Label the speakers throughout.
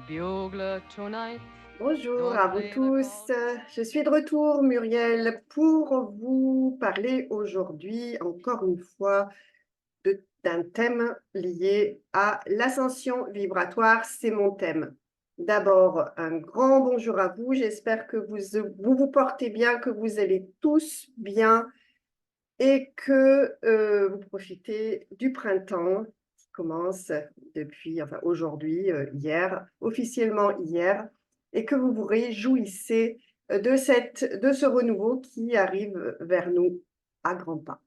Speaker 1: bugle tonight.
Speaker 2: Bonjour
Speaker 1: Don't
Speaker 2: à vous
Speaker 1: play the
Speaker 2: tous.
Speaker 1: call.
Speaker 2: Je suis de retour, Muriel, pour vous parler aujourd'hui, encore une fois, d'un thème lié à l'ascension vibratoire. C'est mon thème. D'abord, un grand bonjour à vous. J'espère que vous portez bien, que vous allez tous bien et que vous profitez du printemps qui commence depuis, enfin aujourd'hui, hier, officiellement hier, et que vous vous réjouissez de ce renouveau qui arrive vers nous à grands pas.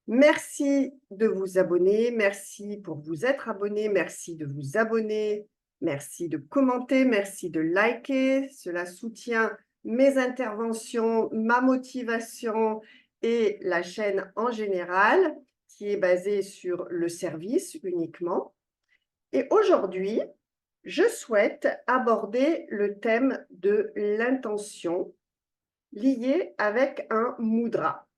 Speaker 2: Merci de vous abonner, merci pour vous être abonné, merci de vous abonner, merci de commenter, merci de liker. Cela soutient mes interventions, ma motivation et la chaîne en général, qui est basée sur le service uniquement. Et aujourd'hui, je souhaite aborder le thème de l'intention liée avec un mudra.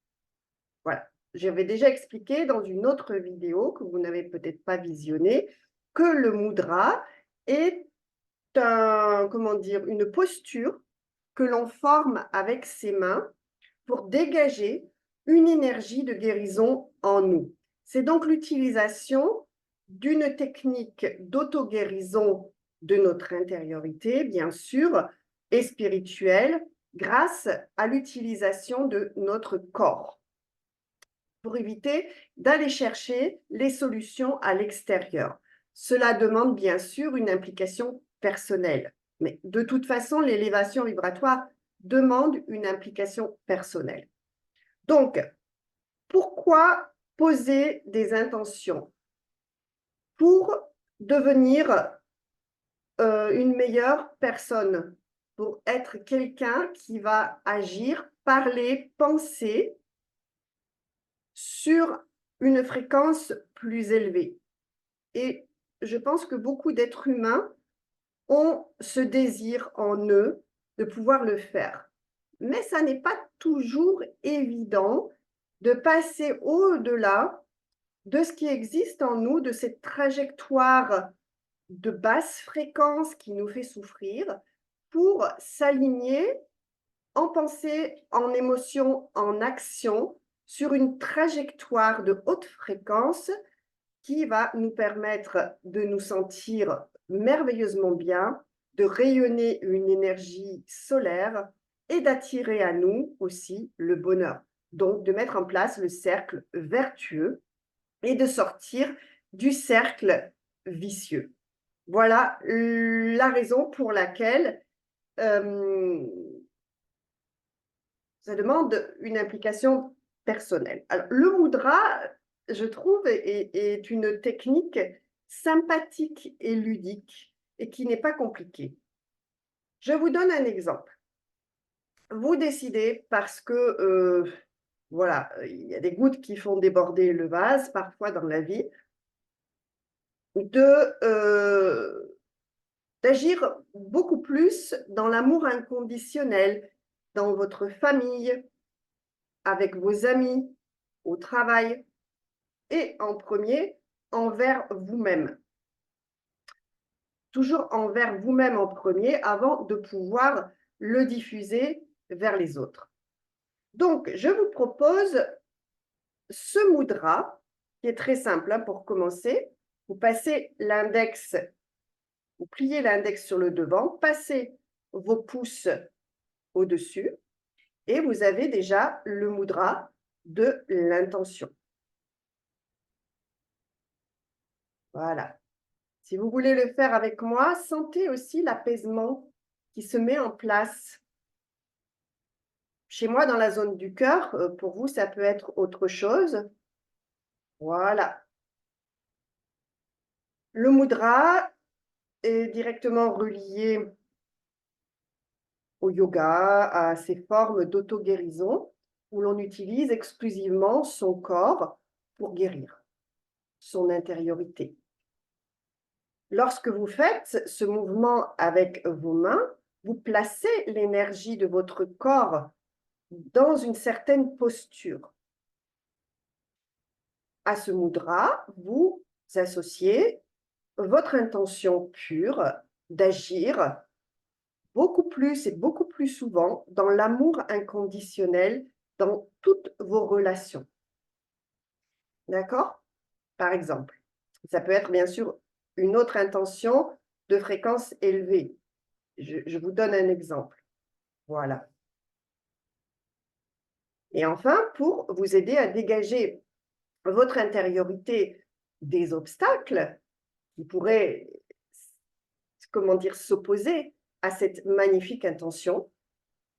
Speaker 2: Voilà. J'avais déjà expliqué dans une autre vidéo que vous n'avez peut-être pas visionnée que le mudra est une posture que l'on forme avec ses mains pour dégager une énergie de guérison en nous. C'est donc l'utilisation d'une technique d'auto-guérison de notre intériorité, bien sûr, et spirituelle, grâce à l'utilisation de notre corps, pour éviter d'aller chercher les solutions à l'extérieur. Cela demande bien sûr une implication personnelle, mais de toute façon, l'élévation vibratoire demande une implication personnelle. Donc, pourquoi poser des intentions? Pour devenir une meilleure personne, pour être quelqu'un qui va agir, parler, penser sur une fréquence plus élevée. Et je pense que beaucoup d'êtres humains ont ce désir en eux de pouvoir le faire. Mais ça n'est pas toujours évident de passer au-delà de ce qui existe en nous, de cette trajectoire de basse fréquence qui nous fait souffrir, pour s'aligner en pensée, en émotion, en action, sur une trajectoire de haute fréquence qui va nous permettre de nous sentir merveilleusement bien, de rayonner une énergie solaire et d'attirer à nous aussi le bonheur. Donc, de mettre en place le cercle vertueux et de sortir du cercle vicieux. Voilà la raison pour laquelle ça demande une implication personnelle. Alors, le mudra, je trouve, est une technique sympathique et ludique et qui n'est pas compliquée. Je vous donne un exemple. Vous décidez, parce que voilà, il y a des gouttes qui font déborder le vase parfois dans la vie, d'agir beaucoup plus dans l'amour inconditionnel, dans votre famille, avec vos amis, au travail, et en premier, envers vous-même. Toujours envers vous-même en premier avant de pouvoir le diffuser vers les autres. Donc, je vous propose ce mudra, qui est très simple hein, pour commencer. Vous passez l'index, vous pliez l'index sur le devant, passez vos pouces au-dessus et vous avez déjà le mudra de l'intention. Voilà. Si vous voulez le faire avec moi, sentez aussi l'apaisement qui se met en place. Chez moi, dans la zone du cœur, pour vous, ça peut être autre chose. Voilà. Le mudra est directement relié au yoga, à ces formes d'auto-guérison où l'on utilise exclusivement son corps pour guérir, son intériorité. Lorsque vous faites ce mouvement avec vos mains, vous placez l'énergie de votre corps dans une certaine posture. À ce mudra, vous associez votre intention pure d'agir beaucoup plus et beaucoup plus souvent dans l'amour inconditionnel dans toutes vos relations. D'accord? Par exemple, ça peut être bien sûr une autre intention de fréquence élevée. Je vous donne un exemple. Voilà. Et enfin, pour vous aider à dégager votre intériorité des obstacles qui pourraient, comment dire, s'opposer à cette magnifique intention,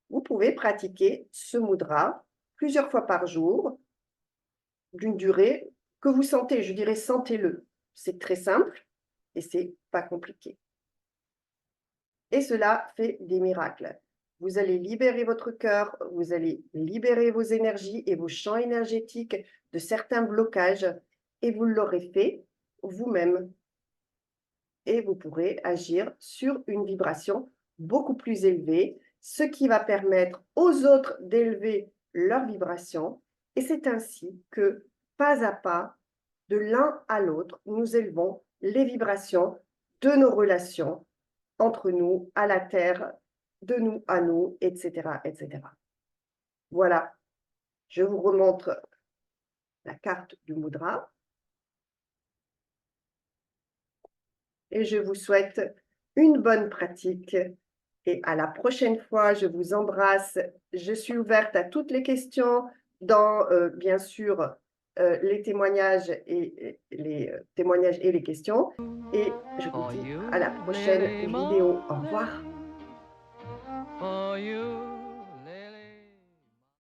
Speaker 2: vous pouvez pratiquer ce mudra plusieurs fois par jour, d'une durée que vous sentez. Je dirais sentez-le. C'est très simple et c'est pas compliqué. Et cela fait des miracles. Vous allez libérer votre cœur, vous allez libérer vos énergies et vos champs énergétiques de certains blocages et vous l'aurez fait vous-même. Et vous pourrez agir sur une vibration beaucoup plus élevée, ce qui va permettre aux autres d'élever leur vibration. Et c'est ainsi que, pas à pas, de l'un à l'autre, nous élevons les vibrations de nos relations entre nous, à la terre, de nous à nous, etc., etc. Voilà, je vous remontre la carte du mudra et je vous souhaite une bonne pratique et à la prochaine fois. Je vous embrasse. Je suis ouverte à toutes les questions dans, bien sûr, les témoignages et les témoignages et les questions. Et je vous dis à la prochaine vidéo. Au revoir.
Speaker 1: For you